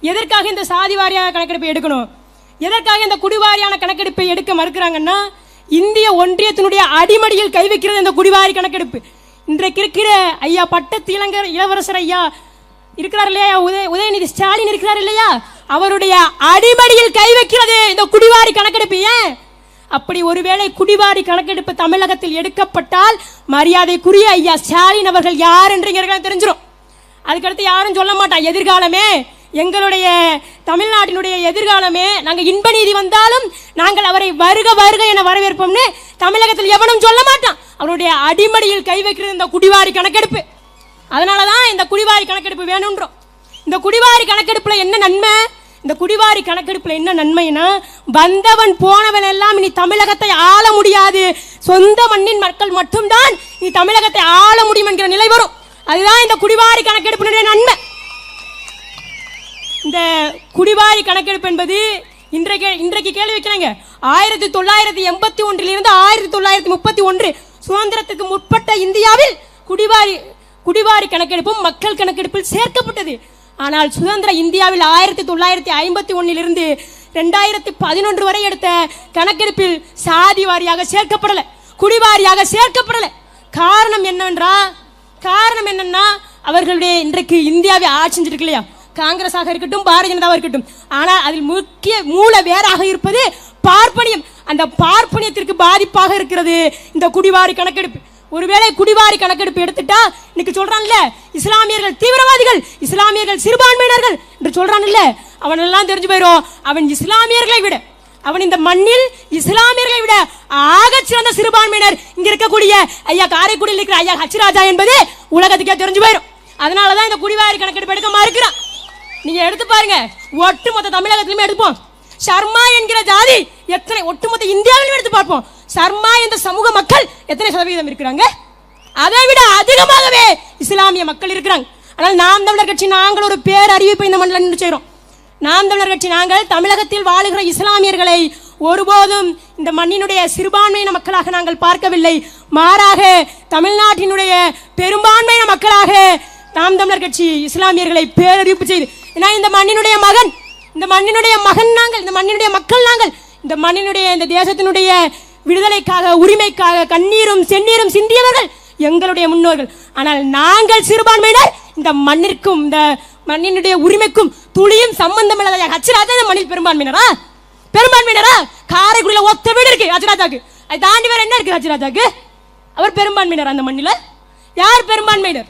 எதற்காக இந்த சாதி வாரியாக கணக்கெடுப்பை எடுக்கணும்? எதற்காக இந்த குடிவாரியான கணக்கெடுப்பை எடுக்க மறுக்கிறாங்கன்னா, இந்திய ஒன்றியத்தினுடைய அடிமடியில் கை வைக்கிறது இந்த குடிவாரி கணக்கெடுப்பு. இன்றைக்கு இருக்கிற ஐயா பட்டத்து இளவரசர் ஐயா இருக்கிறார் இல்லையா, உதயநிதி ஸ்டாலின் இருக்கிறார் இல்லையா, அவருடைய அடிமடியில் கை வைக்கிறது இந்த குடிவாரி கணக்கெடுப்பு. ஏன் அப்படி ஒருவேளை குடிவாரி கணக்கெடுப்பு தமிழகத்தில் எடுக்கப்பட்டால் மரியாதைக்குரிய ஐயா ஸ்டாலின் அவர்கள் யார் என்று தெரிஞ்சிடும். அதுக்கடுத்து யாரும் சொல்ல மாட்டான், எதிர்காலமே எங்களுடைய தமிழ்நாட்டினுடைய எதிர்காலமே, நாங்கள் இன்ப நீதி வந்தாலும் நாங்கள் அவரை வருக வருக என வரவேற்போம்னு தமிழகத்தில் எவனும் சொல்ல மாட்டான். அவருடைய அடிமடியில் கை வைக்கிறது இந்த குடிவாரி கணக்கெடுப்பு. அதனாலதான் இந்த குடிவாரி கணக்கெடுப்பு வேணும்ன்றோம். இந்த குடிவாரி கணக்கெடுப்புல என்ன நன்மை? இந்த குடிவாரி கணக்கெடுப்புல என்ன நன்மைனா, வந்தவன் போனவன் எல்லாம் இனி தமிழகத்தை ஆள முடியாது, சொந்த மண்ணின் மக்கள் மட்டும்தான் இனி தமிழகத்தை ஆள முடியும் என்கிற நிலை வரும். அதுதான் இந்த குடிவாரி கணக்கெடுப்பினுடைய நன்மை. இந்த குடிவாரி கணக்கெடுப்பு என்பது இன்றைக்கு கேள்வி வைக்கிறாங்க. 1981 1931 சுதந்திரத்துக்கு முற்பட்ட இந்தியாவில் குடிவாரி கணக்கெடுப்பும் மக்கள் கணக்கெடுப்பில் சேர்க்கப்பட்டது. ஆனால் சுதந்திர இந்தியாவில் 1951 2011 வரை எடுத்த கணக்கெடுப்பில் சாதி வாரியாக சேர்க்கப்படல, குடிவாரியாக சேர்க்கப்படல. காரணம் என்னன்னா அவர்களுடைய இன்றைக்கு இந்தியாவை ஆட்சி செஞ்சிருக்கு இல்லையா, காங்கிரஸாக இருக்கட்டும் பாரதிய ஜனதாவாக இருக்கட்டும், ஆனால் அதில் முக்கிய மூல வேறாக இருப்பது பார்ப்பனியம். அந்த பார்ப்பனியத்திற்கு பாதிப்பாக இருக்கிறது இந்த குடிவாரி கணக்கெடுப்பு. ஒருவேளை குடிவாரி கணக்கெடுப்பு எடுத்துட்டா இன்னைக்கு சொல்றான்ல, இஸ்லாமியர்கள் தீவிரவாதிகள், இஸ்லாமியர்கள் சிறுபான்மையினர்கள் என்று சொல்றான்ல, அவன் எல்லாம் தெரிஞ்சு போயிடும். அவன் இஸ்லாமியர்களை விட, அவன் இந்த மண்ணில் இஸ்லாமியர்களை விட ஆக சிறந்த சிறுபான்மையினர் இங்க இருக்கக்கூடிய ஐயா காரைக்குடியில் இருக்கிற ஐயா ஹச்ராஜா என்பது உலகத்துக்கே தெரிஞ்சு போயிடும். அதனாலதான் இந்த குடிவாரி கணக்கெடுப்பு எடுக்க மறுக்கிறான். நீங்க எடுத்து பாருங்க, ஒட்டுமொத்த தமிழகத்திலுமே எடுப்போம், சர்மா என்கிற ஜாதி எத்தனை, ஒட்டுமொத்த இந்தியாவிலும் எடுத்து பார்ப்போம், சர்மா என்ற சமூக மக்கள் எத்தனை சதவீதம் இருக்கிறாங்க? அதை விட அதிகமாகவே இஸ்லாமிய மக்கள் இருக்கிறாங்க. ஆனால் நாம் தமிழர் கட்சி நாங்கள் ஒரு பேர் அறிவிப்பை இந்த மண்டலம் செய்கிறோம். நாம் தமிழர் கட்சி நாங்கள் தமிழகத்தில் வாழுகிற இஸ்லாமியர்களை ஒருபோதும் இந்த மண்ணினுடைய சிறுபான்மையின மக்களாக நாங்கள் பார்க்கவில்லை. மாறாக தமிழ்நாட்டினுடைய பெரும்பான்மையின மக்களாக நாம் தமிழர் கட்சி இஸ்லாமியர்களை பேரறிவிப்பு செய்து, ஏன்னா இந்த மண்ணினுடைய மகன், இந்த மண்ணினுடைய மகன் நாங்கள், இந்த மண்ணினுடைய மக்கள் நாங்கள், இந்த மண்ணினுடைய இந்த தேசத்தினுடைய விடுதலைக்காக உரிமைக்காக கண்ணீரும் செந்நீரும் சிந்தியவர்கள் எங்களுடைய முன்னோர்கள். ஆனால் நாங்கள் சிறுபான்மையினர் இந்த மண்ணிற்கும் இந்த மண்ணினுடைய உரிமைக்கும் துளியும் சம்பந்தம் இல்லாத ஹச்ராஜா இந்த மண்ணில் பெரும்பான்மையினரா? காரைக்குடியில் ஒத்த வீடு இருக்கு ஹச்ராஜாக்கு, அதை தாண்டி வேற என்ன இருக்கு ஹச்ராஜாக்கு? அவர் பெரும்பான்மையினர் அந்த மண்ணில்? யார் பெரும்பான்மையினர்?